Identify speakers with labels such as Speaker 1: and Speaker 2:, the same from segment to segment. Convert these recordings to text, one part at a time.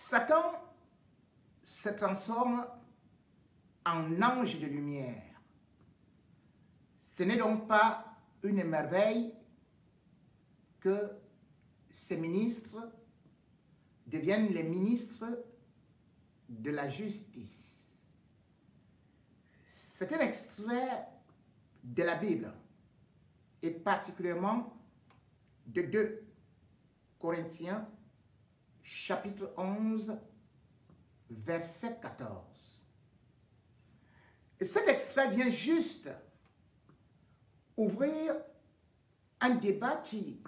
Speaker 1: Satan se transforme en ange de lumière. Ce n'est donc pas une merveille que ces ministres deviennent les ministres de la justice. C'est un extrait de la Bible, et particulièrement de 2 Corinthiens, chapitre 11, verset 14. Et cet extrait vient juste ouvrir un débat qui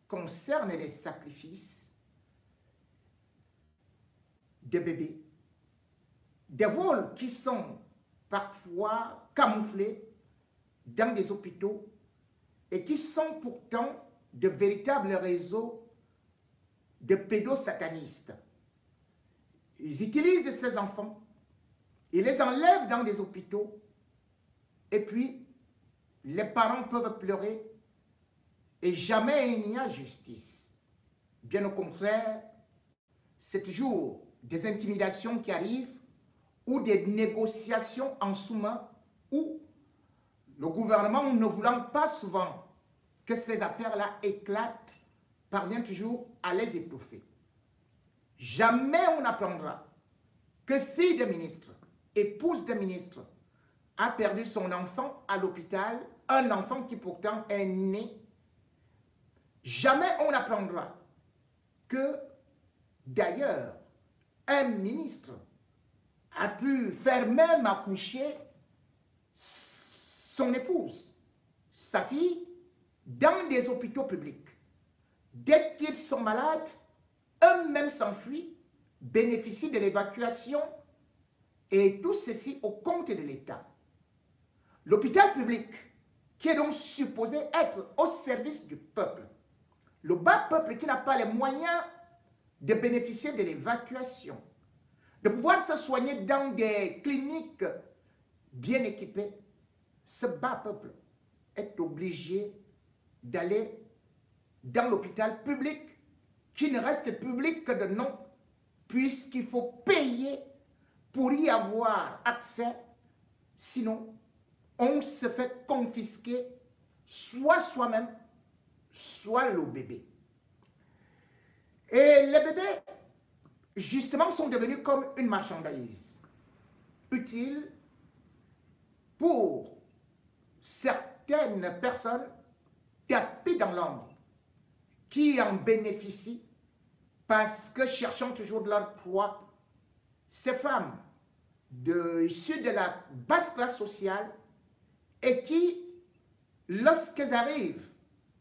Speaker 1: concerne les sacrifices de bébés, des vols qui sont parfois camouflés dans des hôpitaux et qui sont pourtant de véritables réseaux de pédosatanistes. Ils utilisent ces enfants, ils les enlèvent dans des hôpitaux et puis les parents peuvent pleurer et jamais il n'y a justice. Bien au contraire, c'est toujours des intimidations qui arrivent ou des négociations en sous-main où le gouvernement, ne voulant pas souvent que ces affaires-là éclatent, parvient toujours à les étouffer. Jamais on n'apprendra que fille de ministre, épouse de ministre, a perdu son enfant à l'hôpital, un enfant qui pourtant est né. Jamais on n'apprendra que, d'ailleurs, un ministre a pu faire même accoucher son épouse, sa fille, dans des hôpitaux publics. Dès qu'ils sont malades, eux-mêmes s'enfuient, bénéficient de l'évacuation et tout ceci au compte de l'État. L'hôpital public, qui est donc supposé être au service du peuple, le bas peuple qui n'a pas les moyens de bénéficier de l'évacuation, de pouvoir se soigner dans des cliniques bien équipées, ce bas peuple est obligé d'aller dans l'hôpital public, qui ne reste public que de nom, puisqu'il faut payer pour y avoir accès, sinon on se fait confisquer soit soi-même, soit le bébé. Et les bébés, justement, sont devenus comme une marchandise, utile pour certaines personnes tapées dans l'ombre, qui en bénéficient parce que cherchant toujours de l'emploi, ces femmes issues de la basse classe sociale et qui, lorsqu'elles arrivent,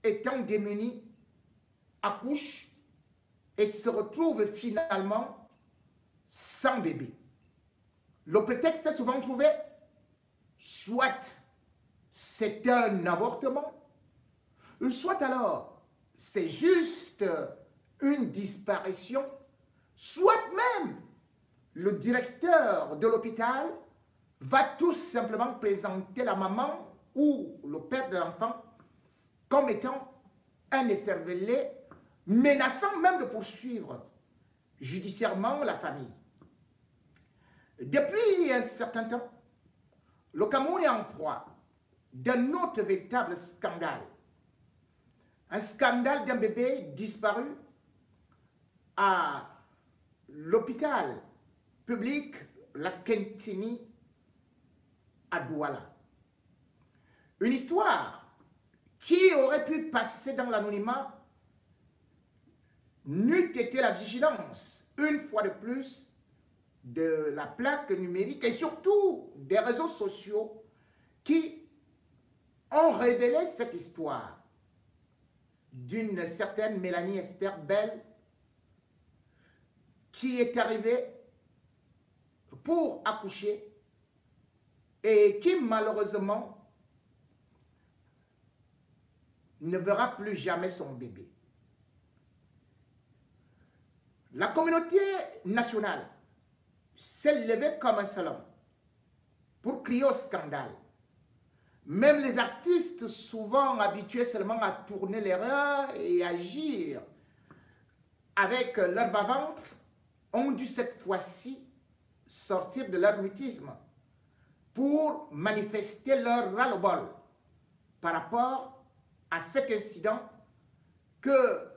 Speaker 1: étant démunies, accouchent et se retrouvent finalement sans bébé. Le prétexte est souvent trouvé, soit c'est un avortement, soit alors c'est juste une disparition, soit même le directeur de l'hôpital va tout simplement présenter la maman ou le père de l'enfant comme étant un écervelé, menaçant même de poursuivre judiciairement la famille. Depuis un certain temps, le Cameroun est en proie d'un autre véritable scandale. Un scandale d'un bébé disparu à l'hôpital public, la Kentini, à Douala. Une histoire qui aurait pu passer dans l'anonymat n'eût été la vigilance, une fois de plus, de la plaque numérique et surtout des réseaux sociaux qui ont révélé cette histoire d'une certaine Mélanie Esther Bell qui est arrivée pour accoucher et qui malheureusement ne verra plus jamais son bébé. La communauté nationale s'est levée comme un seul homme pour crier au scandale. Même les artistes, souvent habitués seulement à tourner les reins et agir avec leur bas-ventre, ont dû cette fois-ci sortir de leur mutisme pour manifester leur ras-le-bol par rapport à cet incident que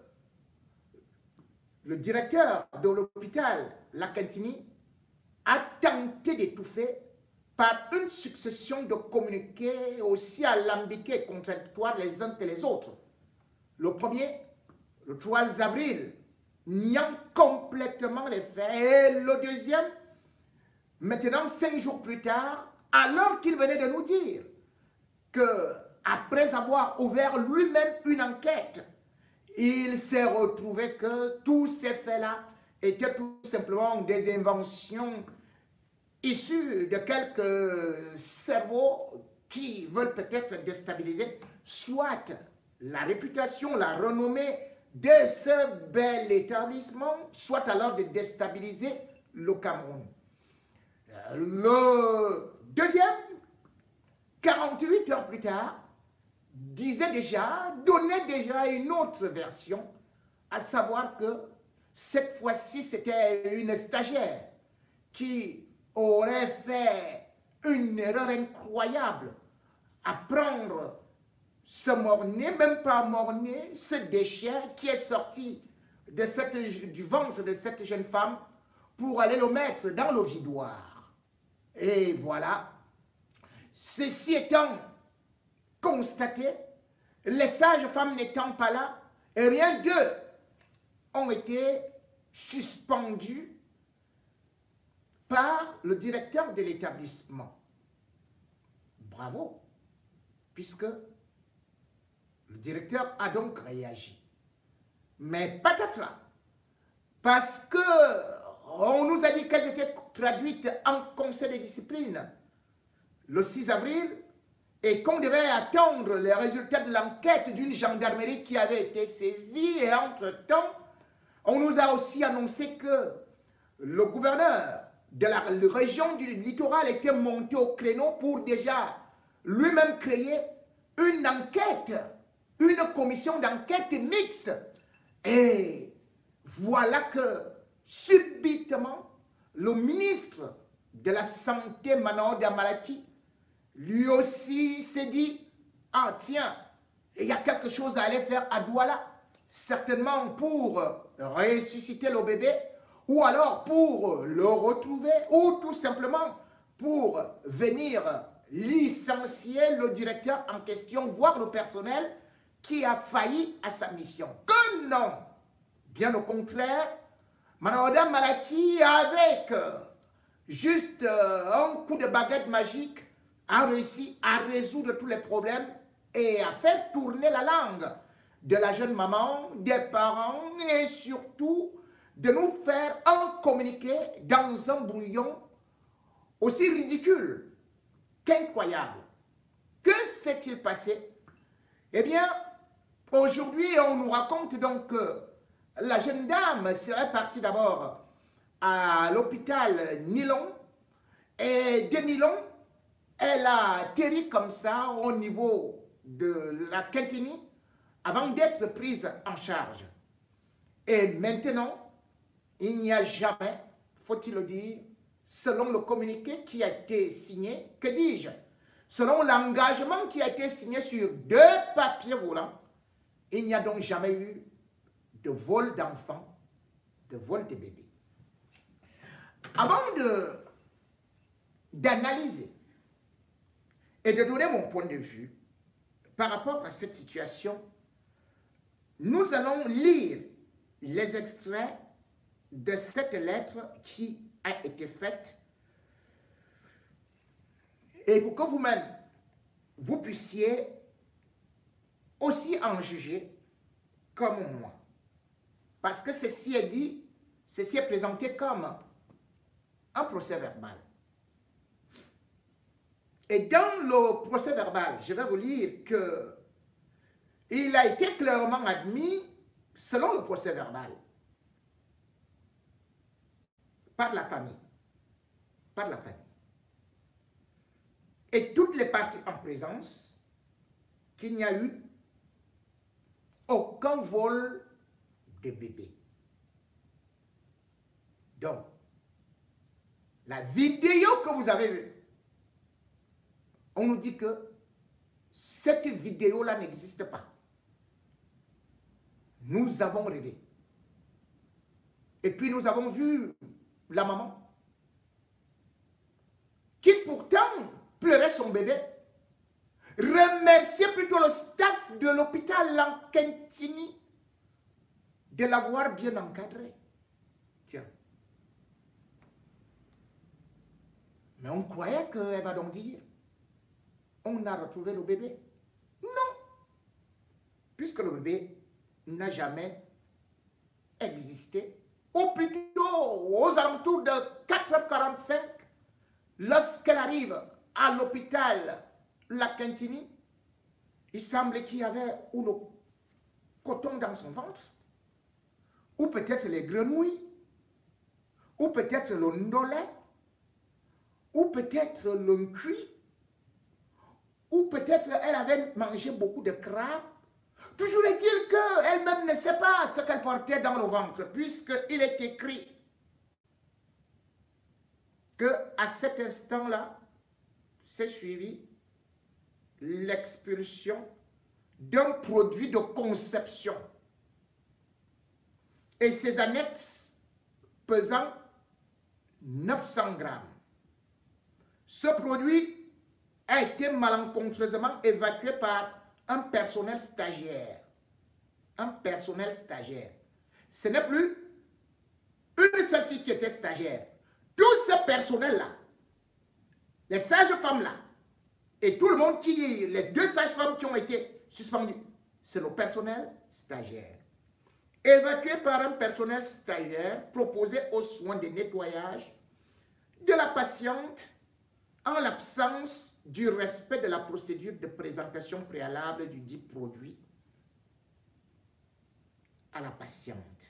Speaker 1: le directeur de l'hôpital La Cantini a tenté d'étouffer par une succession de communiqués aussi alambiqués et contradictoires les uns que les autres. Le premier, le 3 avril, niant complètement les faits, et le deuxième, maintenant 5 jours plus tard, alors qu'il venait de nous dire que après avoir ouvert lui-même une enquête, il s'est retrouvé que tous ces faits-là étaient tout simplement des inventions issus de quelques cerveaux qui veulent peut-être déstabiliser soit la réputation, la renommée de ce bel établissement, soit alors de déstabiliser le Cameroun. Le deuxième, 48 heures plus tard, donnait déjà une autre version, à savoir que cette fois-ci, c'était une stagiaire qui aurait fait une erreur incroyable à prendre ce mort-né, même pas mort-né, ce déchet qui est sorti du ventre de cette jeune femme pour aller le mettre dans le vidoir. Et voilà, ceci étant constaté, les sages-femmes n'étant pas là, et rien d'eux ont été suspendus par le directeur de l'établissement. Bravo, puisque le directeur a donc réagi. Mais patatras, parce que on nous a dit qu'elles étaient traduites en conseil de discipline le 6 avril et qu'on devait attendre les résultats de l'enquête d'une gendarmerie qui avait été saisie. Et entre-temps, on nous a aussi annoncé que le gouverneur de la région du littoral était monté au créneau pour déjà lui-même créer une enquête, une commission d'enquête mixte. Et voilà que subitement, le ministre de la Santé, Manoa Damalaki, lui aussi s'est dit, ah tiens, il y a quelque chose à aller faire à Douala, certainement pour ressusciter le bébé, ou alors pour le retrouver, ou tout simplement pour venir licencier le directeur en question, voire le personnel qui a failli à sa mission. Que non! Bien au contraire, Manoa Malaki, avec juste un coup de baguette magique, a réussi à résoudre tous les problèmes et à faire tourner la langue de la jeune maman, des parents et surtout de nous faire un communiqué dans un brouillon aussi ridicule qu'incroyable. Que s'est-il passé? Eh bien, aujourd'hui, on nous raconte donc que la jeune dame serait partie d'abord à l'hôpital Nilon et de Nilon, elle a atterri comme ça au niveau de la Cantini avant d'être prise en charge. Et maintenant, il n'y a jamais, faut-il le dire, selon le communiqué qui a été signé, que dis-je, selon l'engagement qui a été signé sur 2 papiers volants, il n'y a donc jamais eu de vol d'enfants, de vol de bébés. Avant d'analyser et de donner mon point de vue par rapport à cette situation, nous allons lire les extraits de cette lettre qui a été faite et pour que vous-même, vous puissiez aussi en juger comme moi. Parce que ceci est dit, ceci est présenté comme un procès verbal. Et dans le procès verbal, je vais vous lire que il a été clairement admis, selon le procès verbal, par la famille. Par la famille. Et toutes les parties en présence, qu'il n'y a eu aucun vol de bébé. Donc, la vidéo que vous avez vue, on nous dit que cette vidéo-là n'existe pas. Nous avons rêvé. Et puis nous avons vu la maman qui pourtant pleurait son bébé, remerciait plutôt le staff de l'hôpital Lankentini de l'avoir bien encadré. Tiens. Mais on croyait qu'elle va donc dire, on a retrouvé le bébé. Non. Puisque le bébé n'a jamais existé. Ou plutôt aux alentours de 4h45, lorsqu'elle arrive à l'hôpital Lankentini, il semblait qu'il y avait ou le coton dans son ventre, ou peut-être les grenouilles, ou peut-être le ndolé, ou peut-être le cuit, ou peut-être elle avait mangé beaucoup de crabes. Toujours est-il qu'elle-même ne sait pas ce qu'elle portait dans le ventre, puisqu'il est écrit qu'à cet instant-là, s'est suivi l'expulsion d'un produit de conception et ses annexes pesant 900 grammes. Ce produit a été malencontreusement évacué par un personnel stagiaire. Un personnel stagiaire. Ce n'est plus une seule fille qui était stagiaire. Tout ce personnel-là, les sages-femmes-là, et tout le monde les 2 sages-femmes qui ont été suspendues, c'est le personnel stagiaire. Évacué par un personnel stagiaire proposé aux soins de nettoyage de la patiente en l'absence du respect de la procédure de présentation préalable du dit produit à la patiente.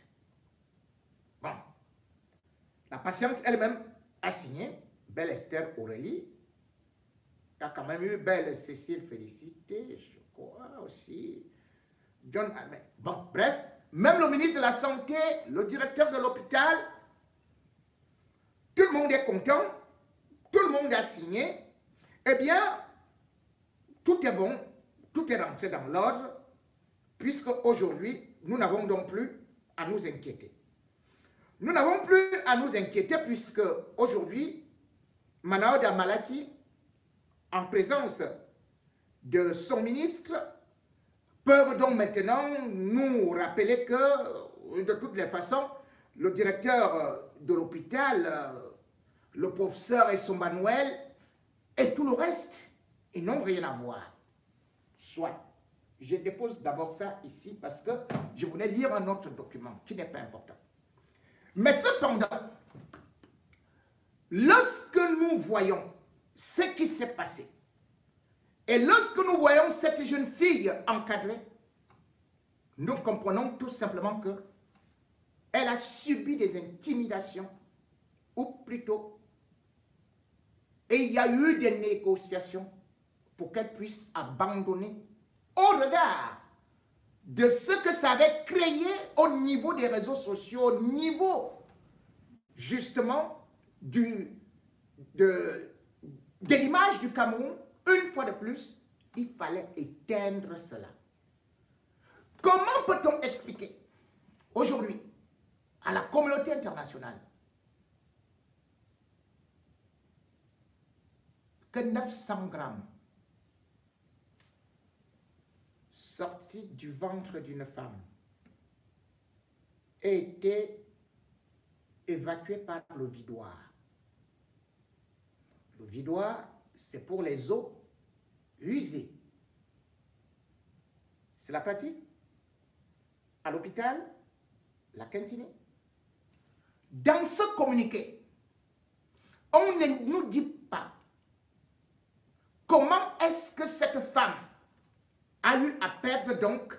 Speaker 1: Bon. La patiente elle-même a signé, Belle Esther Aurélie. Il y a quand même eu Belle Cécile Félicité, je crois aussi. John Almen. Bon, bref, même le ministre de la Santé, le directeur de l'hôpital, tout le monde est content, tout le monde a signé. Eh bien, tout est bon, tout est rentré dans l'ordre, puisque aujourd'hui, nous n'avons donc plus à nous inquiéter. Nous n'avons plus à nous inquiéter puisque aujourd'hui, Manaoda Malaki, en présence de son ministre, peuvent donc maintenant nous rappeler que, de toutes les façons, le directeur de l'hôpital, le professeur et son manuel, et tout le reste, ils n'ont rien à voir. Soit. Je dépose d'abord ça ici parce que je voulais lire un autre document qui n'est pas important. Mais cependant, lorsque nous voyons ce qui s'est passé, et lorsque nous voyons cette jeune fille encadrée, nous comprenons tout simplement que elle a subi des intimidations, ou plutôt, et il y a eu des négociations pour qu'elle puisse abandonner au regard de ce que ça avait créé au niveau des réseaux sociaux, au niveau justement de l'image du Cameroun. Une fois de plus, il fallait éteindre cela. Comment peut-on expliquer aujourd'hui à la communauté internationale que 900 grammes sortis du ventre d'une femme aient été évacués par le vidoir? Le vidoir, c'est pour les eaux usées. C'est la pratique. À l'hôpital, Lankentini. Dans ce communiqué, on ne nous dit pas comment est-ce que cette femme a eu à perdre donc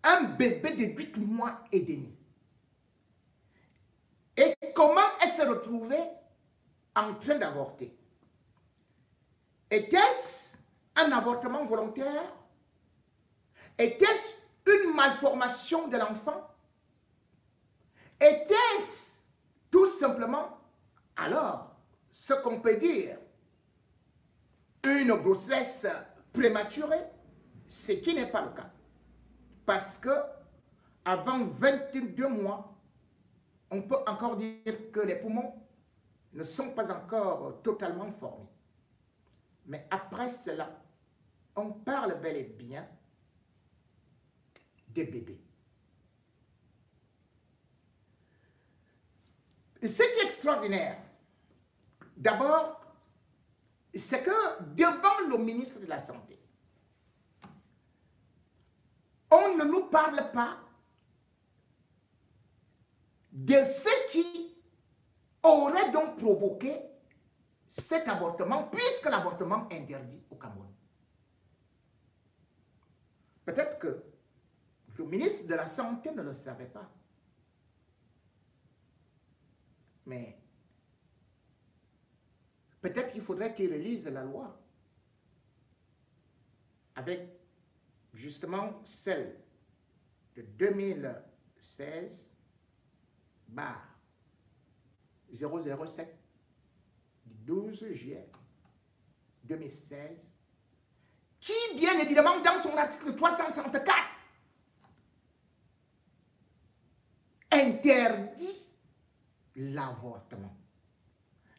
Speaker 1: un bébé de 8 mois et demi. Et comment elle s'est retrouvée en train d'avorter. Était-ce un avortement volontaire? Était-ce une malformation de l'enfant? Était-ce tout simplement, alors, ce qu'on peut dire, une grossesse prématurée, ce qui n'est pas le cas. Parce que avant 22 mois, on peut encore dire que les poumons ne sont pas encore totalement formés. Mais après cela, on parle bel et bien des bébés. Et ce qui est extraordinaire, d'abord, c'est que devant le ministre de la Santé, on ne nous parle pas de ce qui aurait donc provoqué cet avortement, puisque l'avortement est interdit au Cameroun. Peut-être que le ministre de la Santé ne le savait pas. Mais peut-être qu'il faudrait qu'il relise la loi avec justement celle de 2016 007 du 12 juillet 2016 qui, bien évidemment, dans son article 364 interdit l'avortement.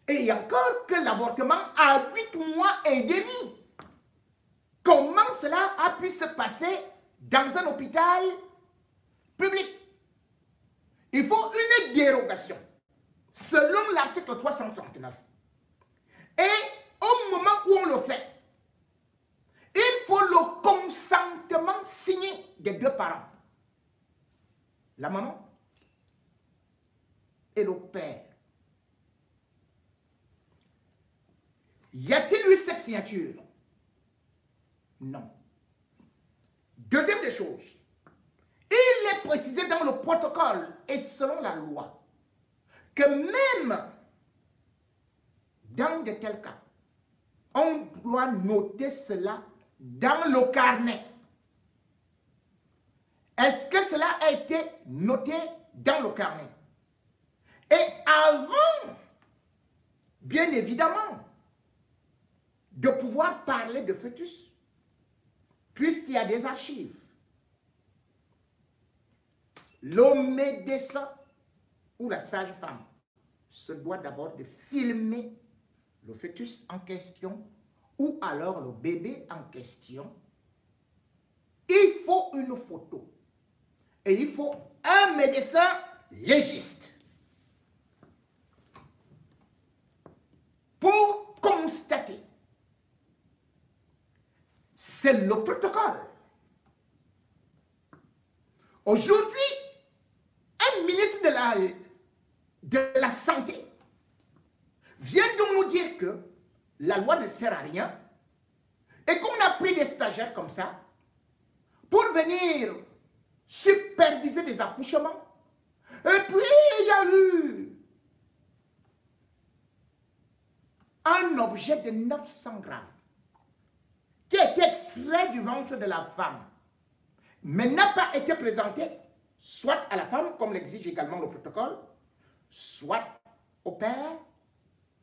Speaker 1: Et encore que l'avortement à 8 mois et demi. Comment cela a pu se passer dans un hôpital public? Il faut une dérogation selon l'article 369. Et au moment où on le fait, il faut le consentement signé des deux parents. La maman et le père. Y a-t-il eu cette signature? Non. Deuxième des choses, il est précisé dans le protocole et selon la loi que même dans de tels cas, on doit noter cela dans le carnet. Est-ce que cela a été noté dans le carnet? Et avant, bien évidemment, de pouvoir parler de fœtus, puisqu'il y a des archives, le médecin ou la sage-femme se doit d'abord de filmer le fœtus en question ou alors le bébé en question. Il faut une photo et il faut un médecin légiste pour constater. C'est le protocole. Aujourd'hui, un ministre de la Santé vient donc nous dire que la loi ne sert à rien et qu'on a pris des stagiaires comme ça pour venir superviser des accouchements. Et puis, il y a eu un objet de 900 grammes qui a été extrait du ventre de la femme, mais n'a pas été présenté soit à la femme, comme l'exige également le protocole, soit au père,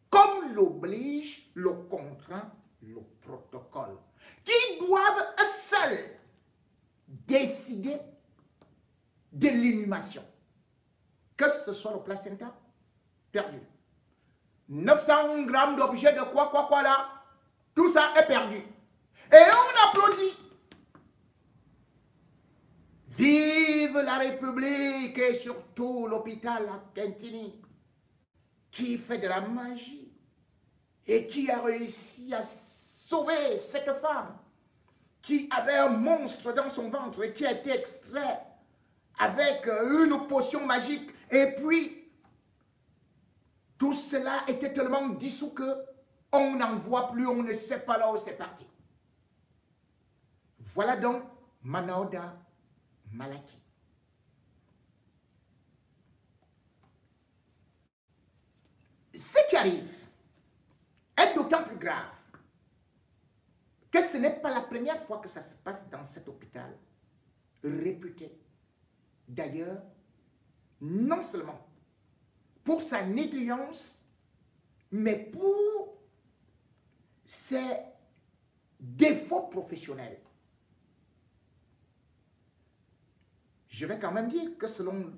Speaker 1: comme l'oblige, le contraint, le protocole, qui doivent eux seuls décider de l'inhumation. Que ce soit le placenta, perdu. 900 grammes d'objets de quoi là, tout ça est perdu. Et on applaudit. Vive la République et surtout l'hôpital à Quintini qui fait de la magie et qui a réussi à sauver cette femme qui avait un monstre dans son ventre et qui a été extrait avec une potion magique. Et puis, tout cela était tellement dissous que on n'en voit plus, on ne sait pas là où c'est parti. Voilà donc Manaoda Malaki. Ce qui arrive est d'autant plus grave que ce n'est pas la première fois que ça se passe dans cet hôpital réputé. D'ailleurs, non seulement pour sa négligence, mais pour ses défauts professionnels. Je vais quand même dire que selon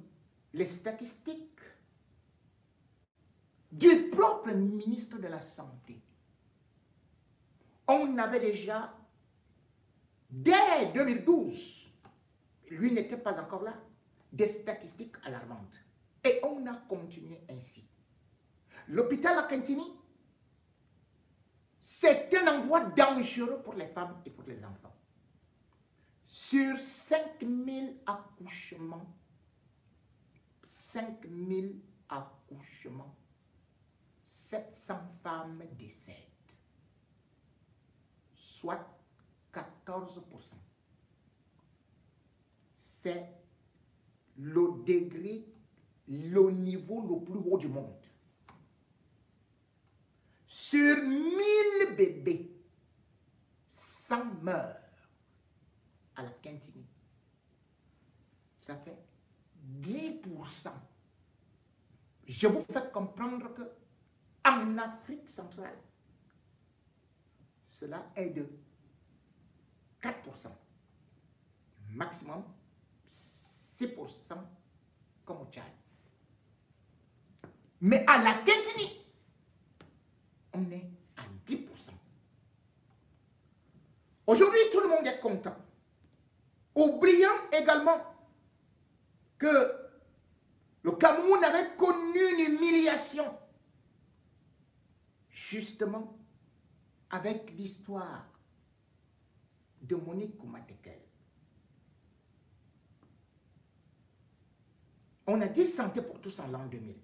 Speaker 1: les statistiques du propre ministre de la Santé, on avait déjà, dès 2012, lui n'était pas encore là, des statistiques alarmantes. Et on a continué ainsi. L'hôpital à Kintini, c'est un endroit dangereux pour les femmes et pour les enfants. Sur 5000 accouchements, 5000 accouchements, 700 femmes décèdent, soit 14%. C'est le degré, le niveau le plus haut du monde. Sur 1000 bébés, 100 meurent à la Kintini. Ça fait 10%. Je vous fais comprendre que en Afrique centrale, cela est de 4%. Maximum 6% comme au Tchad. Mais à la Kintini, on est à 10%. Aujourd'hui, tout le monde est content. Oubliant également que le Cameroun avait connu une humiliation, justement avec l'histoire de Monique Koumatekel. On a dit santé pour tous en l'an 2000.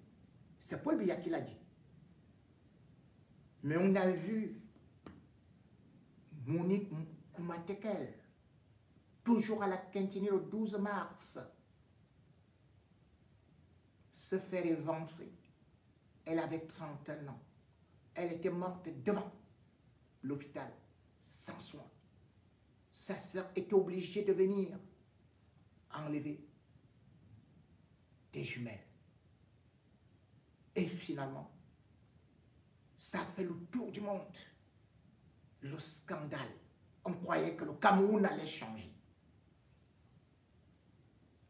Speaker 1: C'est Paul Biya qui l'a dit. Mais on a vu Monique Koumatekel, toujours à la Kintini le 12 mars, se faire éventrer. Elle avait 31 ans. Elle était morte devant l'hôpital, sans soin. Sa sœur était obligée de venir enlever des jumelles. Et finalement, ça a fait le tour du monde. Le scandale. On croyait que le Cameroun allait changer.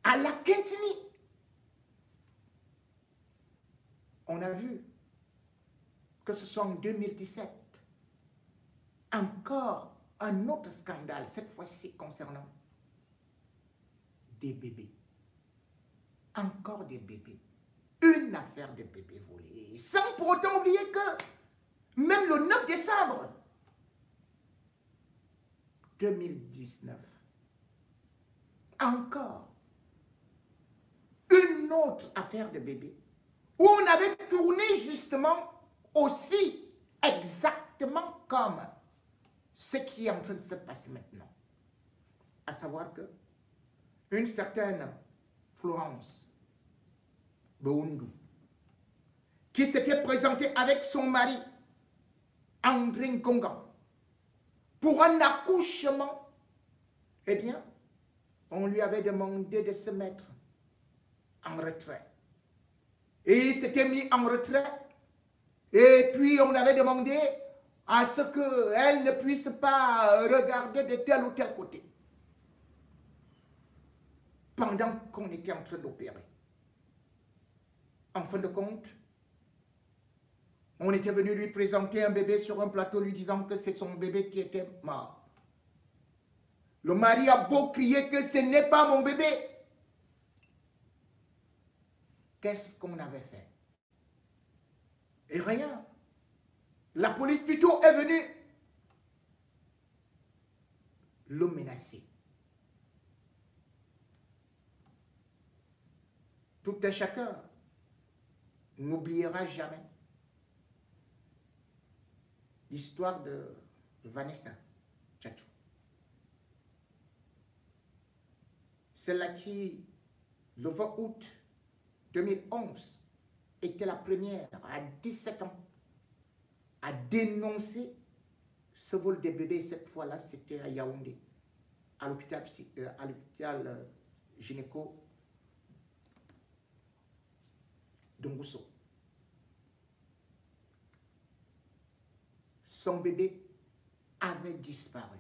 Speaker 1: À la Kintini, on a vu que ce soit en 2017, encore un autre scandale, cette fois-ci concernant des bébés. Encore des bébés. Une affaire de bébés volés. Sans pour autant oublier que même le 9 décembre 2019, encore une autre affaire de bébés où on avait tourné justement aussi exactement comme ce qui est en train de se passer maintenant. À savoir que une certaine Florence Boundu, qui s'était présentée avec son mari, André Nkonga, pour un accouchement, eh bien, on lui avait demandé de se mettre en retrait. Et il s'était mis en retrait. Et puis, on avait demandé à ce qu'elle ne puisse pas regarder de tel ou tel côté. Pendant qu'on était en train d'opérer. En fin de compte, on était venu lui présenter un bébé sur un plateau lui disant que c'est son bébé qui était mort. Le mari a beau crier que ce n'est pas mon bébé. Qu'est-ce qu'on avait fait? Et rien. La police plutôt est venue le menacer. Tout un chacun n'oubliera jamais l'histoire de Vanessa Tchatchou. Celle-là qui, le 20 août 2011, était la première à 17 ans à dénoncer ce vol de bébés. Cette fois-là, c'était à Yaoundé, à l'hôpital gynéco d'Ongousso. son bébé avait disparu.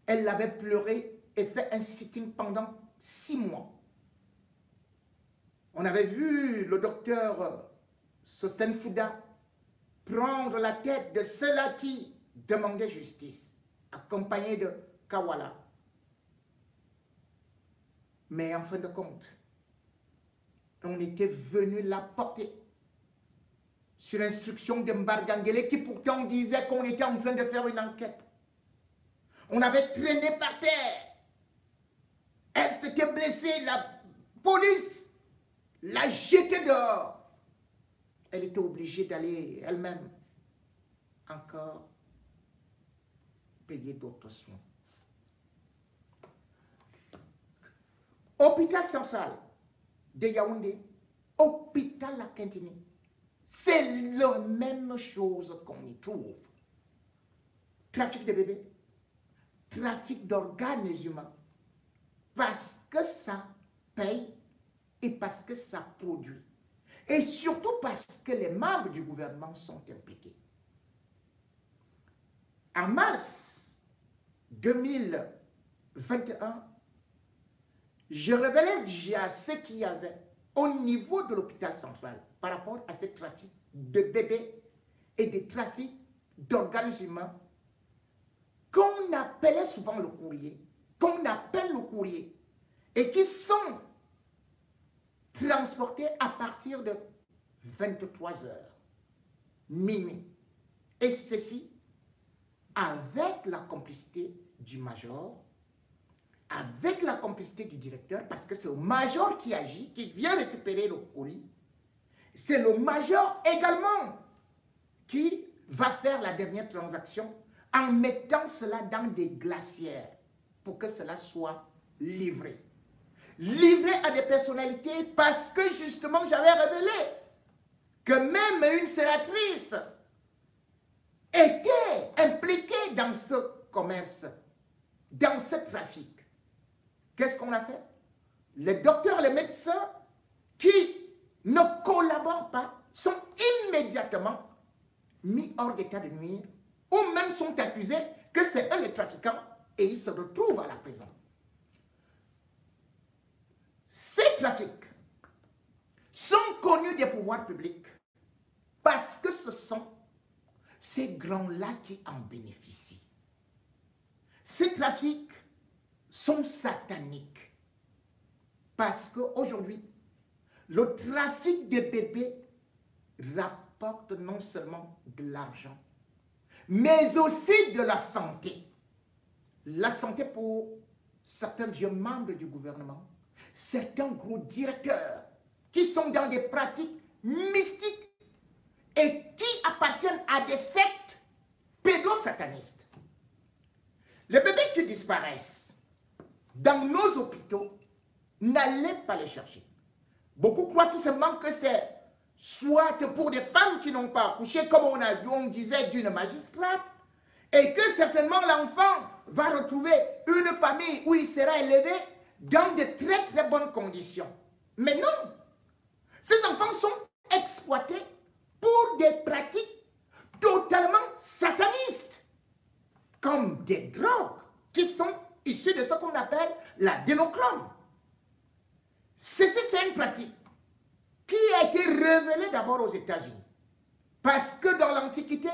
Speaker 1: Elle l'avait pleuré et fait un sitting pendant 6 mois. On avait vu le docteur Sosten Fouda prendre la tête de ceux-là qui demandaient justice, accompagné de Kawala. Mais en fin de compte, on était venu la porter sur l'instruction de Mbargangele qui pourtant disait qu'on était en train de faire une enquête. On avait traîné par terre. Elle s'était blessée, la police l'a jetée dehors. Elle était obligée d'aller elle-même encore payer d'autres soins. Hôpital central de Yaoundé, hôpital à Kintini, c'est la même chose qu'on y trouve. Trafic de bébés, trafic d'organes humains, parce que ça paye et parce que ça produit. Et surtout parce que les membres du gouvernement sont impliqués. En mars 2021, je révélais déjà ce qu'il y avait au niveau de l'hôpital central par rapport à ce trafic de bébés et des trafics d'organes humains qu'on appelait souvent le courrier, qu'on appelle le courrier, et qui sont transportés à partir de 23 heures, minuit. Et ceci avec la complicité du major, avec la complicité du directeur, parce que c'est le major qui agit, qui vient récupérer le colis. C'est le major également qui va faire la dernière transaction en mettant cela dans des glacières pour que cela soit livré. Livré à des personnalités parce que justement j'avais révélé que même une sénatrice était impliquée dans ce commerce, dans ce trafic. Qu'est-ce qu'on a fait? Les docteurs, les médecins qui ne collaborent pas sont immédiatement mis hors d'état de nuire ou même sont accusés que c'est eux les trafiquants et ils se retrouvent à la prison. Ces trafics sont connus des pouvoirs publics parce que ce sont ces grands-là qui en bénéficient. Ces trafics sont sataniques parce qu'aujourd'hui, le trafic de bébés rapporte non seulement de l'argent, mais aussi de la santé. La santé pour certains vieux membres du gouvernement, certains gros directeurs qui sont dans des pratiques mystiques et qui appartiennent à des sectes pédosatanistes. Les bébés qui disparaissent dans nos hôpitaux, n'allez pas les chercher. Beaucoup croient tout simplement que c'est soit pour des femmes qui n'ont pas accouché, comme on disait d'une magistrate, et que certainement l'enfant va retrouver une famille où il sera élevé dans de très très bonnes conditions. Mais non, ces enfants sont exploités pour des pratiques totalement satanistes, comme des drogues qui sont issues de ce qu'on appelle l'adénochrome. C'est une pratique qui a été révélée d'abord aux États-Unis. Parce que dans l'Antiquité,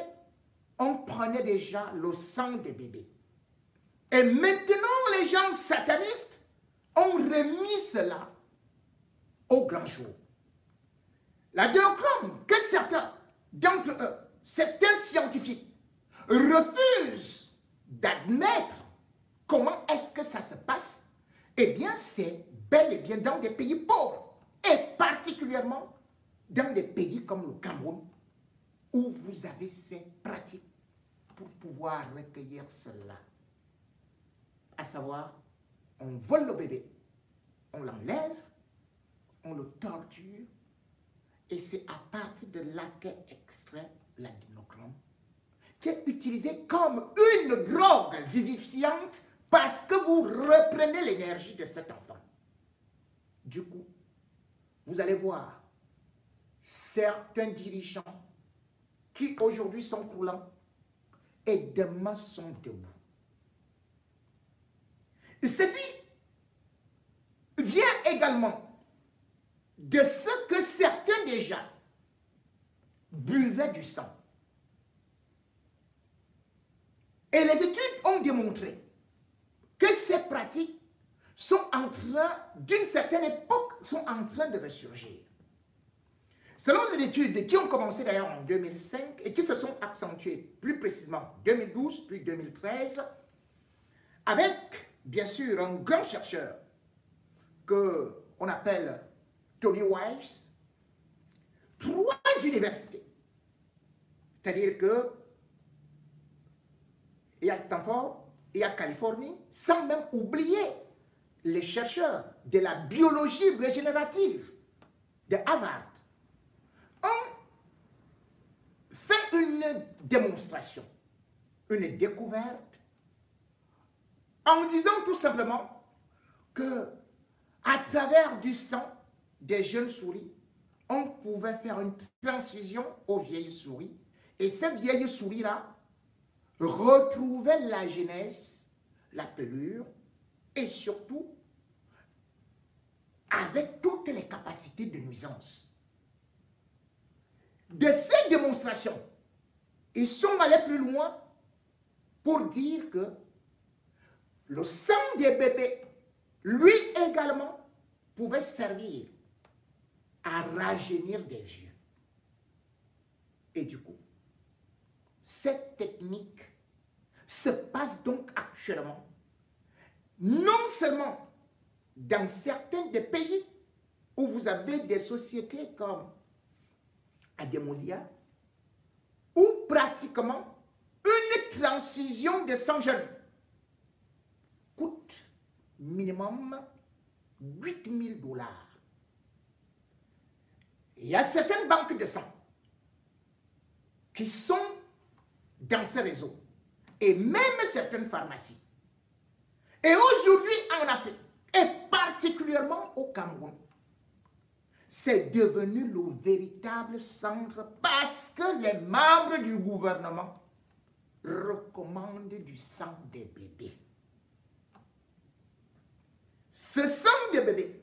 Speaker 1: on prenait déjà le sang des bébés. Et maintenant, les gens satanistes ont remis cela au grand jour. L'adénochrome, que certains d'entre eux, certains scientifiques, refusent d'admettre comment est-ce que ça se passe, eh bien, c'est bel et bien dans des pays pauvres, et particulièrement dans des pays comme le Cameroun, où vous avez ces pratiques pour pouvoir recueillir cela. À savoir, on vole le bébé, on l'enlève, on le torture, et c'est à partir de là qu'est extrait l'adénochrome, qui est utilisé comme une drogue vivifiante parce que vous reprenez l'énergie de cet enfant. Du coup, vous allez voir certains dirigeants qui aujourd'hui sont croulants et demain sont debout. Ceci vient également de ce que certains déjà buvaient du sang. Et les études ont démontré que ces pratiques sont en train, d'une certaine époque, sont en train de ressurgir. Selon les études qui ont commencé d'ailleurs en 2005 et qui se sont accentuées plus précisément 2012 puis 2013, avec bien sûr un grand chercheur qu'on appelle Tony Wiles, 3 universités, c'est-à-dire que il y a Stanford, il y a Californie, sans même oublier les chercheurs de la biologie régénérative de Harvard, ont fait une démonstration, une découverte, en disant tout simplement que à travers du sang des jeunes souris, on pouvait faire une transfusion aux vieilles souris, et ces vieilles souris-là retrouvaient la jeunesse, la pelure, et surtout avec toutes les capacités de nuisance. De ces démonstrations, ils sont allés plus loin pour dire que le sang des bébés, lui également, pouvait servir à rajeunir des vieux. Et du coup, cette technique se passe donc actuellement, non seulement dans certains des pays où vous avez des sociétés comme Ademolia, où pratiquement une transition de sang jeune coûte minimum 8 000 $. Il y a certaines banques de sang qui sont dans ce réseau et même certaines pharmacies. Et aujourd'hui en Afrique, et particulièrement au Cameroun, c'est devenu le véritable centre parce que les membres du gouvernement recommandent du sang des bébés. Ce sang des bébés,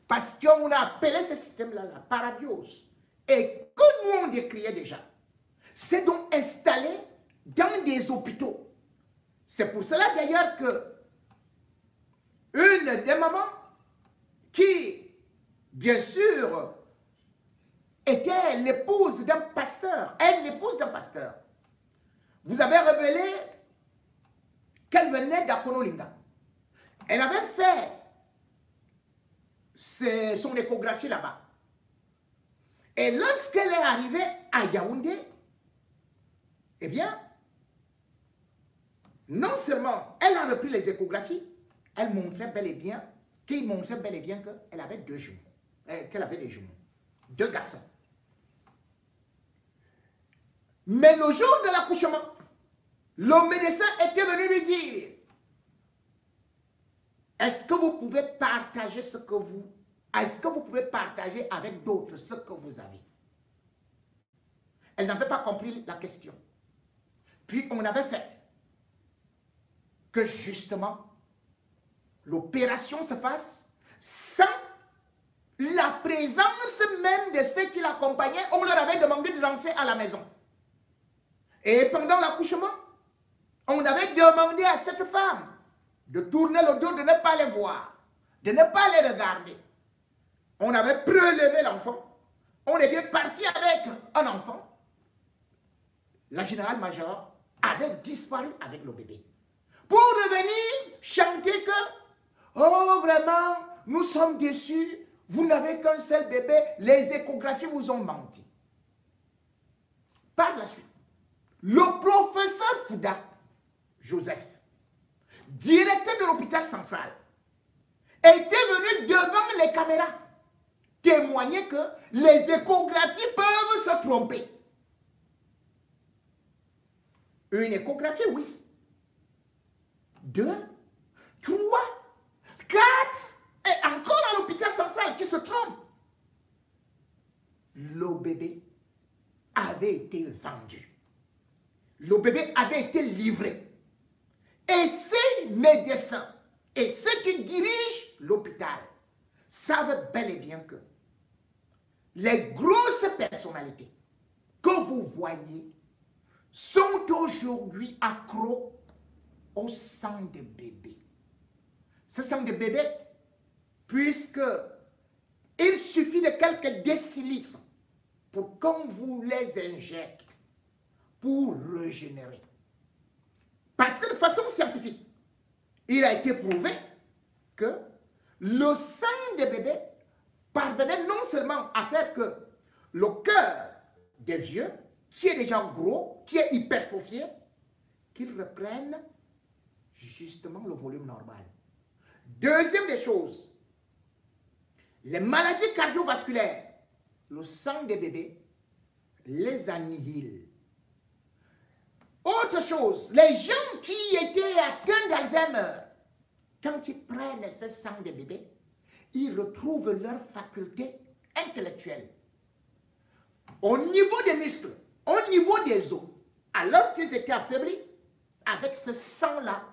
Speaker 1: parce qu'on a appelé ce système-là la parabiose, et que nous on décriait déjà, c'est donc installé dans des hôpitaux. C'est pour cela d'ailleurs que une des mamans qui, bien sûr, était l'épouse d'un pasteur, l'épouse d'un pasteur, vous avez révélé qu'elle venait d'Akonolinga. Elle avait fait son échographie là-bas. Et lorsqu'elle est arrivée à Yaoundé, eh bien, non seulement elle a repris les échographies, elle montrait bel et bien, qu'il montrait bel et bien qu'elle avait 2 jumeaux, qu'elle avait des jumeaux, 2 garçons. Mais le jour de l'accouchement, le médecin était venu lui dire: est-ce que vous pouvez partager ce que vous... Est-ce que vous pouvez partager avec d'autres ce que vous avez? Elle n'avait pas compris la question. Puis on avait fait que justement l'opération se fasse sans la présence même de ceux qui l'accompagnaient. On leur avait demandé de rentrer à la maison. Et pendant l'accouchement, on avait demandé à cette femme de tourner le dos, de ne pas les voir, de ne pas les regarder. On avait prélevé l'enfant. On est bien parti avec un enfant. La générale-major avait disparu avec le bébé. Pour revenir chanter que, oh vraiment, nous sommes déçus, vous n'avez qu'un seul bébé, les échographies vous ont menti. Par la suite, le professeur Fouda, Joseph, directeur de l'hôpital central, était venu devant les caméras témoigner que les échographies peuvent se tromper. Une échographie, oui. 2, 3, 4, et encore à l'hôpital central qui se trompe. Le bébé avait été vendu. le bébé avait été livré. Et ces médecins et ceux qui dirigent l'hôpital savent bel et bien que les grosses personnalités que vous voyez sont aujourd'hui accros au sang de bébé. Ce sang de bébé, puisque il suffit de quelques décilitres pour qu'on vous les injecte pour régénérer. Parce que de façon scientifique, il a été prouvé que le sang de bébé parvenait non seulement à faire que le cœur des vieux, qui est déjà gros, qui est hypertrophié, qu'il reprenne justement le volume normal. Deuxième des choses, les maladies cardiovasculaires, le sang des bébés les annihile. Autre chose, les gens qui étaient atteints d'Alzheimer, quand ils prennent ce sang des bébés, ils retrouvent leur faculté intellectuelle. Au niveau des muscles, au niveau des os, alors qu'ils étaient affaiblis, avec ce sang-là,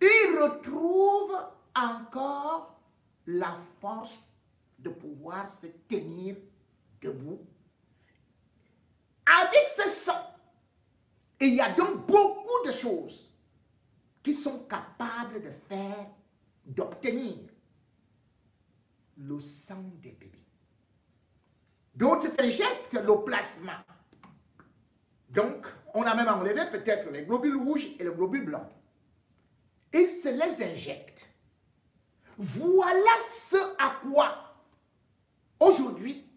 Speaker 1: ils retrouvent encore la force de pouvoir se tenir debout. Avec ce sang, il y a donc beaucoup de choses qui sont capables de faire, d'obtenir le sang des bébés. D'autres s'injectent le plasma. Donc, on a même enlevé peut-être les globules rouges et les globules blancs. Ils se les injectent. Voilà ce à quoi, aujourd'hui,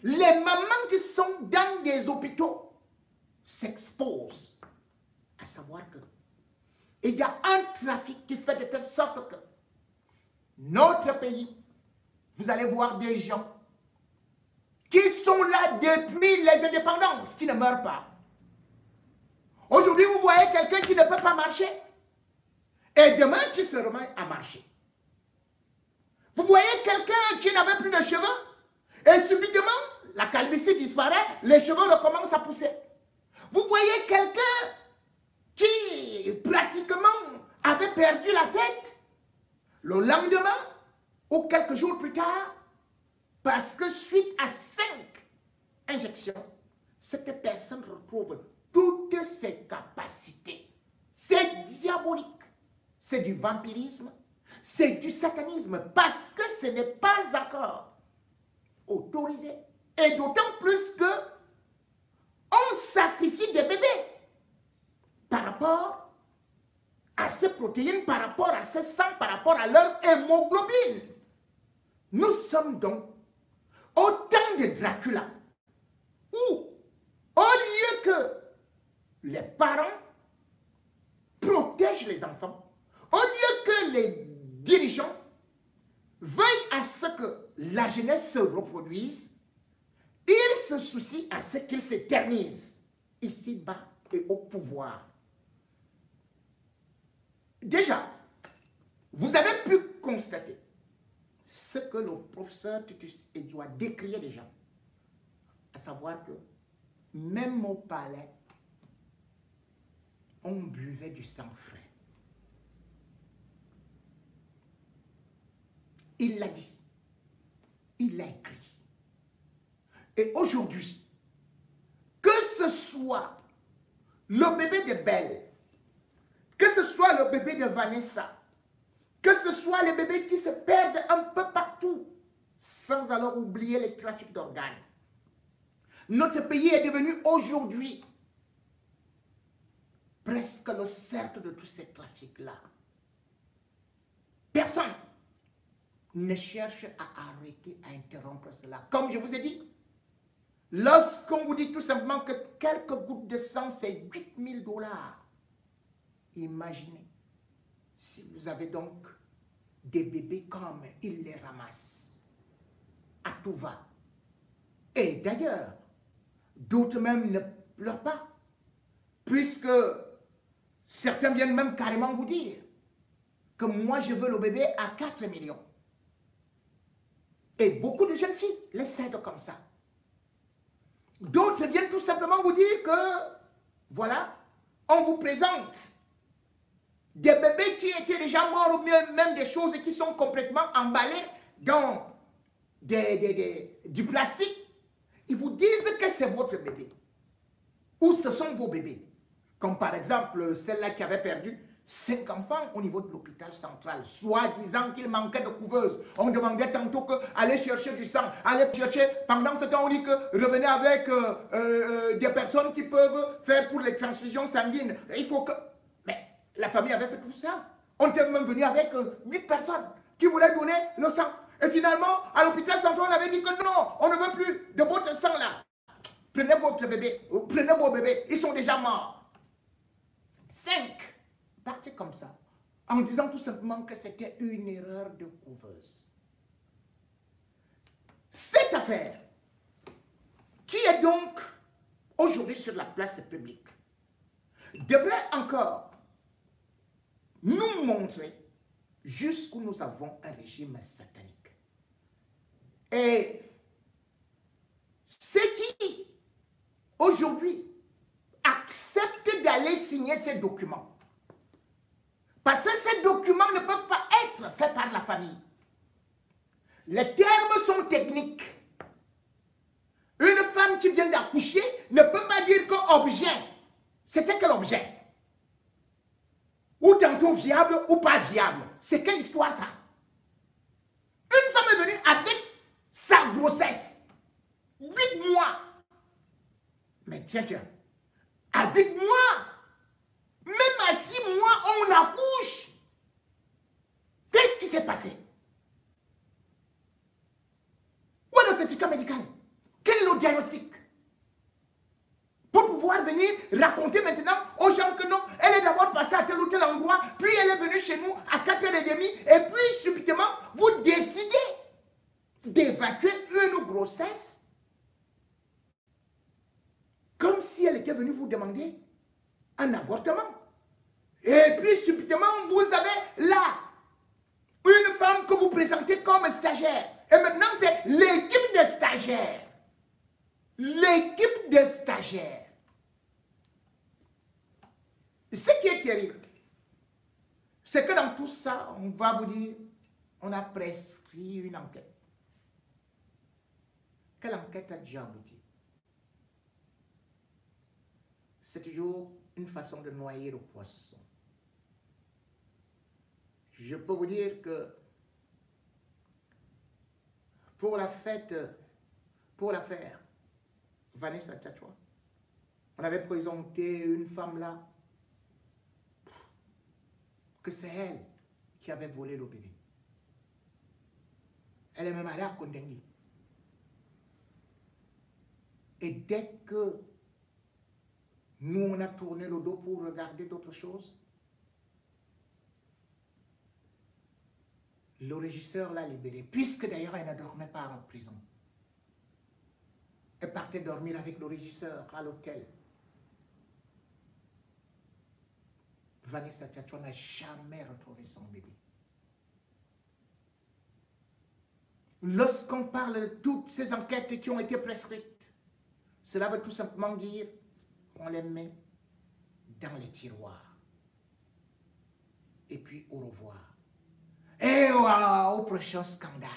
Speaker 1: les mamans qui sont dans des hôpitaux s'exposent. À savoir que il y a un trafic qui fait de telle sorte que notre pays, vous allez voir des gens qui sont là depuis les indépendances, qui ne meurent pas. Aujourd'hui, vous voyez quelqu'un qui ne peut pas marcher, et demain, qui se remet à marcher. Vous voyez quelqu'un qui n'avait plus de cheveux, et subitement, la calvitie disparaît, les cheveux recommencent à pousser. Vous voyez quelqu'un qui, pratiquement, avait perdu la tête, le lendemain, ou quelques jours plus tard, parce que suite à 5 injections, cette personne retrouve toutes ses capacités. C'est diabolique. C'est du vampirisme, c'est du satanisme, parce que ce n'est pas encore autorisé. Et d'autant plus que on sacrifie des bébés par rapport à ces protéines, par rapport à ce sang, par rapport à leur hémoglobine. Nous sommes donc au temps de Dracula, où, au lieu que les parents protègent les enfants, au lieu que les dirigeants veillent à ce que la jeunesse se reproduise, ils se soucient à ce qu'ils s'éternisent ici-bas et au pouvoir. Déjà, vous avez pu constater ce que le professeur Titus Edouard décriait déjà, à savoir que même au palais, on buvait du sang frais. Il l'a dit, il l'a écrit. Et aujourd'hui, que ce soit le bébé de Belle, que ce soit le bébé de Vanessa, que ce soit les bébés qui se perdent un peu partout, sans alors oublier les trafics d'organes. Notre pays est devenu aujourd'hui presque le cercle de tous ces trafics-là. Personne ne cherche à arrêter, à interrompre cela. Comme je vous ai dit, lorsqu'on vous dit tout simplement que quelques gouttes de sang, c'est 8 000 $, imaginez si vous avez donc des bébés comme ils les ramassent à tout va. Et d'ailleurs, d'autres même ne pleurent pas, puisque certains viennent même carrément vous dire que moi je veux le bébé à 4 millions. Et beaucoup de jeunes filles les cèdent comme ça. D'autres viennent tout simplement vous dire que voilà, on vous présente des bébés qui étaient déjà morts, ou même des choses qui sont complètement emballées dans du plastique. Ils vous disent que c'est votre bébé. Ou ce sont vos bébés. Comme par exemple celle-là qui avait perdu 5 enfants au niveau de l'hôpital central, soi-disant qu'il manquait de couveuses. On demandait tantôt qu'aller chercher du sang, aller chercher, pendant ce temps on dit que revenez avec des personnes qui peuvent faire pour les transfusions sanguines. Il faut que... Mais la famille avait fait tout ça. On était même venu avec 8 personnes qui voulaient donner le sang. Et finalement, à l'hôpital central, on avait dit que non, on ne veut plus de votre sang là. Prenez votre bébé, prenez vos bébés, ils sont déjà morts. 5 partaient comme ça, en disant tout simplement que c'était une erreur de couveuse. Cette affaire, qui est donc aujourd'hui sur la place publique, devrait encore nous montrer jusqu'où nous avons un régime satanique. Et ceux qui, aujourd'hui, acceptent d'aller signer ces documents, parce que ces documents ne peuvent pas être faits par la famille. Les termes sont techniques. Une femme qui vient d'accoucher ne peut pas dire que objet. C'était quel objet? Ou tantôt viable ou pas viable. C'est quelle histoire ça? Une femme est venue avec sa grossesse. 8 mois. Mais tiens, à 8 mois, même à 6 mois, on accouche. Qu'est-ce qui s'est passé? Où est le certificat médical? Quel est le diagnostic? Pour pouvoir venir raconter maintenant aux gens que non, elle est d'abord passée à tel ou tel endroit, puis elle est venue chez nous à 4h30, et puis subitement, vous décidez d'évacuer une grossesse comme si elle était venue vous demander un avortement. Et puis subitement, vous avez là une femme que vous présentez comme stagiaire. Et maintenant, c'est l'équipe des stagiaires. L'équipe des stagiaires. Ce qui est terrible, c'est que dans tout ça, on va vous dire, on a prescrit une enquête. Quelle enquête a déjà abouti? C'est toujours une façon de noyer le poisson. Je peux vous dire que pour l'affaire Vanessa Tchatchoua, on avait présenté une femme là, que c'est elle qui avait volé le bébé. Elle est même allée à Kondengui. Et dès que nous, on a tourné le dos pour regarder d'autres choses, le régisseur l'a libérée, puisque d'ailleurs elle ne dormait pas en prison. Elle partait dormir avec le régisseur à l'hôtel. Vanessa Tchatchoua n'a jamais retrouvé son bébé. Lorsqu'on parle de toutes ces enquêtes qui ont été prescrites, cela veut tout simplement dire qu'on les met dans les tiroirs. Et puis au revoir. Et au prochain scandale.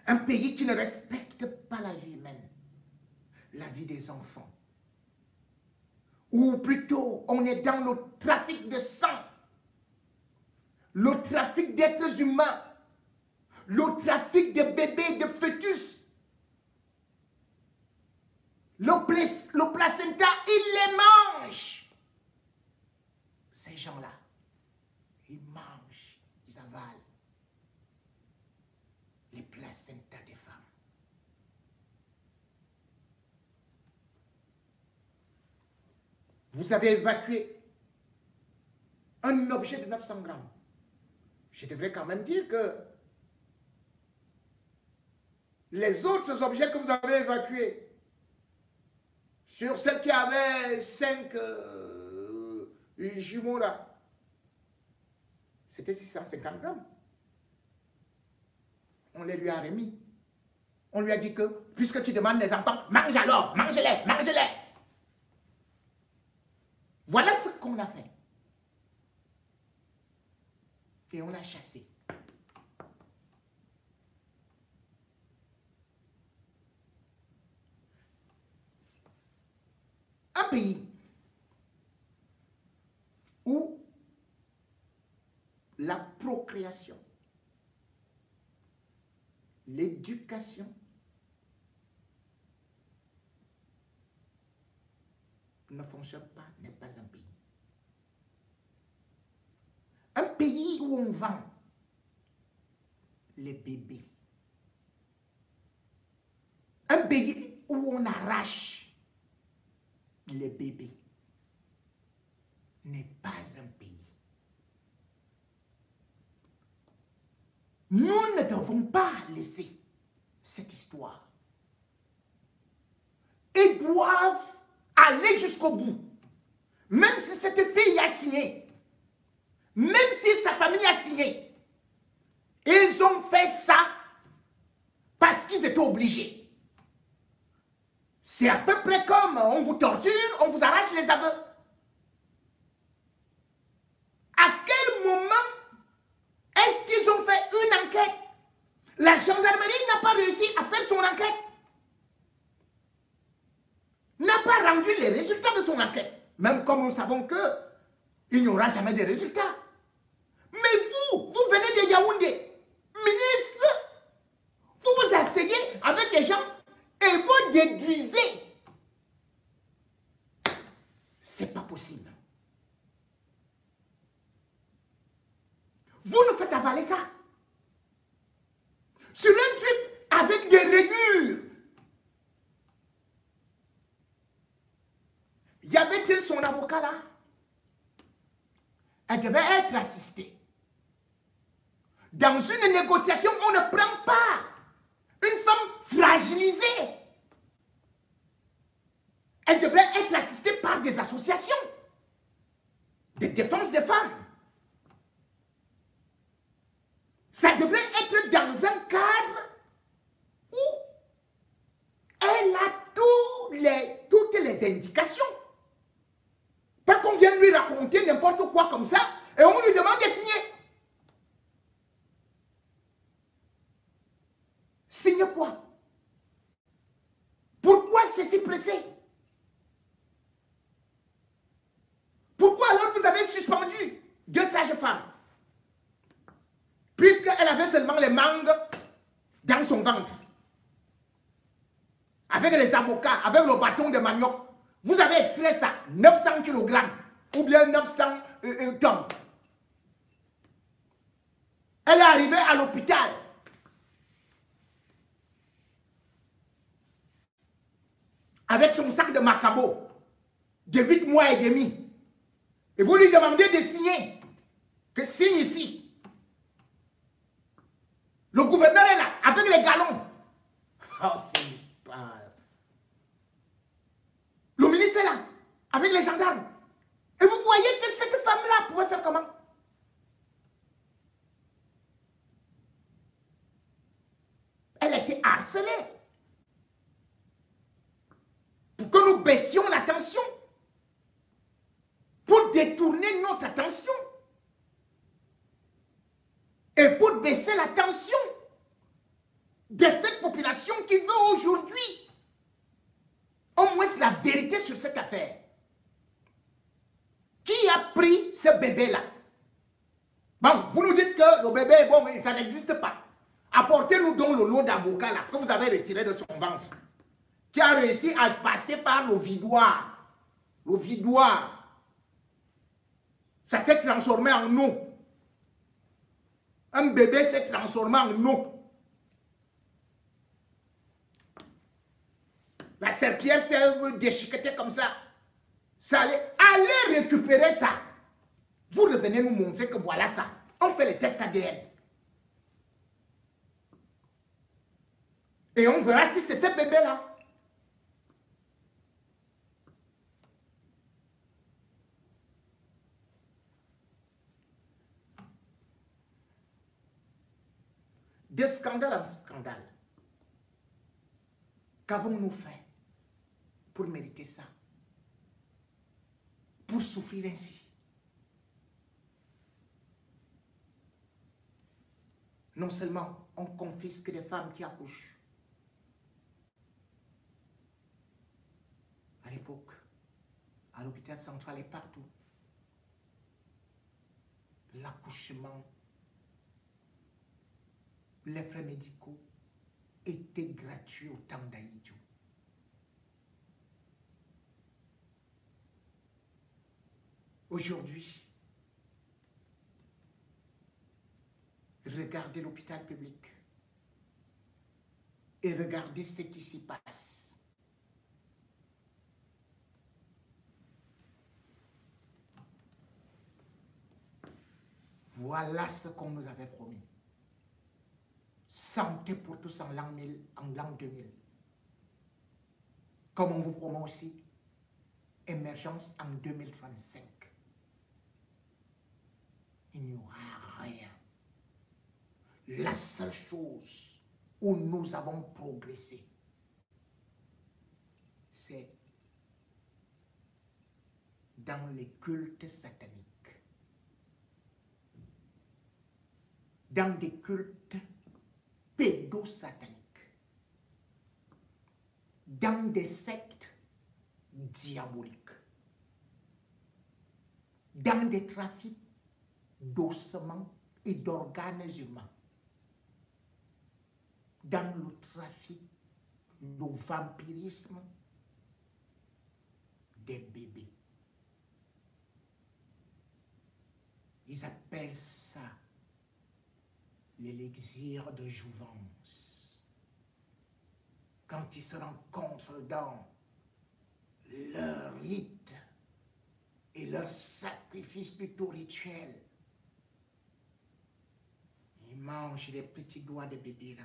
Speaker 1: Un pays qui ne respecte pas la vie humaine, la vie des enfants. Ou plutôt, on est dans le trafic de sang, le trafic d'êtres humains, le trafic de bébés, de fœtus. Le placenta, ils les mangent. Ces gens-là, ils mangent, ils avalent les placentas des femmes. Vous avez évacué un objet de 900 grammes. Je devrais quand même dire que les autres objets que vous avez évacués, sur celle qui avait 5 jumeaux là, c'était 650 grammes. On les lui a remis. On lui a dit que, puisque tu demandes des enfants, mange alors, mange-les, mange-les. qu'on a fait. Et on a chassé. Un pays où la procréation, l'éducation ne fonctionne pas, n'est pas un pays. Un pays où on vend les bébés. Un pays où on arrache les bébés n'est pas un pays. Nous ne devons pas laisser cette histoire. Ils doivent aller jusqu'au bout. Même si cette fille a signé, même si sa famille a signé, ils ont fait ça parce qu'ils étaient obligés. C'est à peu près comme on vous torture, on vous arrache les aveux. À quel moment est-ce qu'ils ont fait une enquête? La gendarmerie n'a pas réussi à faire son enquête. N'a pas rendu les résultats de son enquête. Même comme nous savons qu'il n'y aura jamais de résultats. Mais vous venez de Yaoundé, ministre, vous vous asseyez avec les gens et vous déduisez. C'est pas possible. Vous nous faites avaler ça. Sur un truc avec des rayures. Y avait-il son avocat là? Elle devait être assistée. Dans une négociation, on ne prend pas une femme fragilisée. Elle devrait être assistée par des associations de défense des femmes. Ça devrait être dans un cadre où elle a toutes les indications. Pas qu'on vienne lui raconter n'importe quoi comme ça et on lui demande de signer. Signer quoi? Pourquoi c'est si pressé? Pourquoi alors vous avez suspendu 2 sages-femmes? Puisqu'elle avait seulement les mangues dans son ventre. Avec les avocats, avec le bâton de manioc, vous avez extrait ça, 900 kg ou bien 900 tonnes. Elle est arrivée à l'hôpital. Avec son sac de macabo de 8 mois et demi. Et vous lui demandez de signer. Que signe ici. Le gouverneur est là, avec les galons. Oh, c'est pas... Le ministre est là, avec les gendarmes. Et vous voyez que cette femme-là pourrait faire comment? Elle a été harcelée. Pour que nous baissions l'attention. Pour détourner notre attention. Et pour baisser l'attention de cette population qui veut aujourd'hui au moins la vérité sur cette affaire. Qui a pris ce bébé-là? Bon, vous nous dites que le bébé, bon, ça n'existe pas. Apportez-nous donc le lot d'avocats là que vous avez retiré de son ventre. Qui a réussi à passer par le vidoir. Le vidoir. Ça s'est transformé en eau. Un bébé s'est transformé en eau. La serpillère s'est déchiquetée comme ça. Ça allez récupérer ça. Vous revenez nous montrer que voilà ça. On fait les tests ADN. Et on verra si c'est ce bébé-là. De scandale en scandale. Qu'avons-nous fait pour mériter ça? pour souffrir ainsi. Non seulement on confisque des femmes qui accouchent. À l'époque, à l'hôpital central et partout, l'accouchement, les frais médicaux étaient gratuits au temps d'Ahidjo. Aujourd'hui, regardez l'hôpital public et regardez ce qui s'y passe. Voilà ce qu'on nous avait promis. Santé pour tous en l'an 2000. Comme on vous promet aussi, émergence en 2035. Il n'y aura rien. La seule chose où nous avons progressé, c'est dans les cultes sataniques. Dans des cultes pédosataniques. Dans des sectes diaboliques. Dans des trafics d'ossements et d'organes humains. Dans le trafic, le vampirisme des bébés. Ils appellent ça l'élixir de jouvence. Quand ils se rencontrent dans leur rite et leur sacrifice plutôt rituel, ils mangent les petits doigts de bébé là.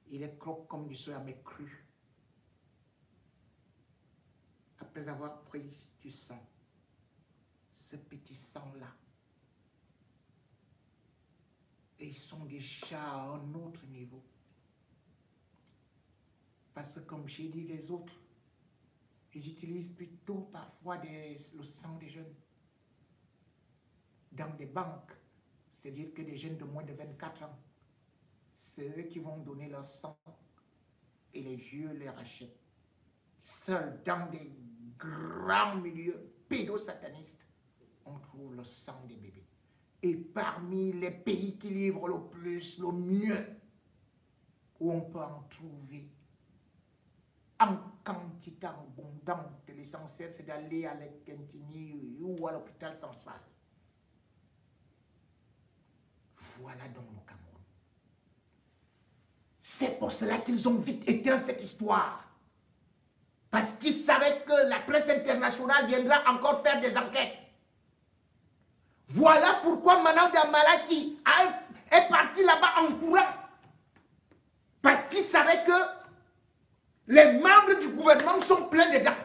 Speaker 1: Ils les croquent comme du soya mais cru. Après avoir pris du sang, ce petit sang-là, et ils sont déjà à un autre niveau. Parce que comme j'ai dit, les autres, ils utilisent plutôt parfois le sang des jeunes. Dans des banques, c'est-à-dire que des jeunes de moins de 24 ans, c'est eux qui vont donner leur sang et les vieux les rachètent. Seuls dans des grands milieux pédosatanistes, on trouve le sang des bébés. Et parmi les pays qui livrent le plus, le mieux, où on peut en trouver en quantité abondante, l'essentiel c'est d'aller à l'Ekentini ou à l'hôpital central. Voilà donc le Cameroun. C'est pour cela qu'ils ont vite éteint cette histoire. Parce qu'ils savaient que la presse internationale viendra encore faire des enquêtes. Voilà pourquoi Manan Damalaki est parti là-bas en courant. Parce qu'il savait que les membres du gouvernement sont pleins dedans.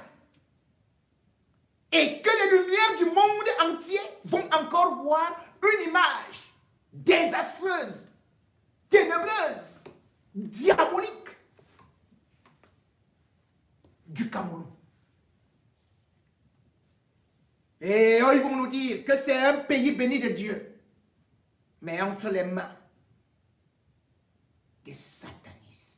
Speaker 1: Et que les lumières du monde entier vont encore voir une image désastreuse, ténébreuse, diabolique du Cameroun. Et eux, ils vont nous dire que c'est un pays béni de Dieu, mais entre les mains des satanistes.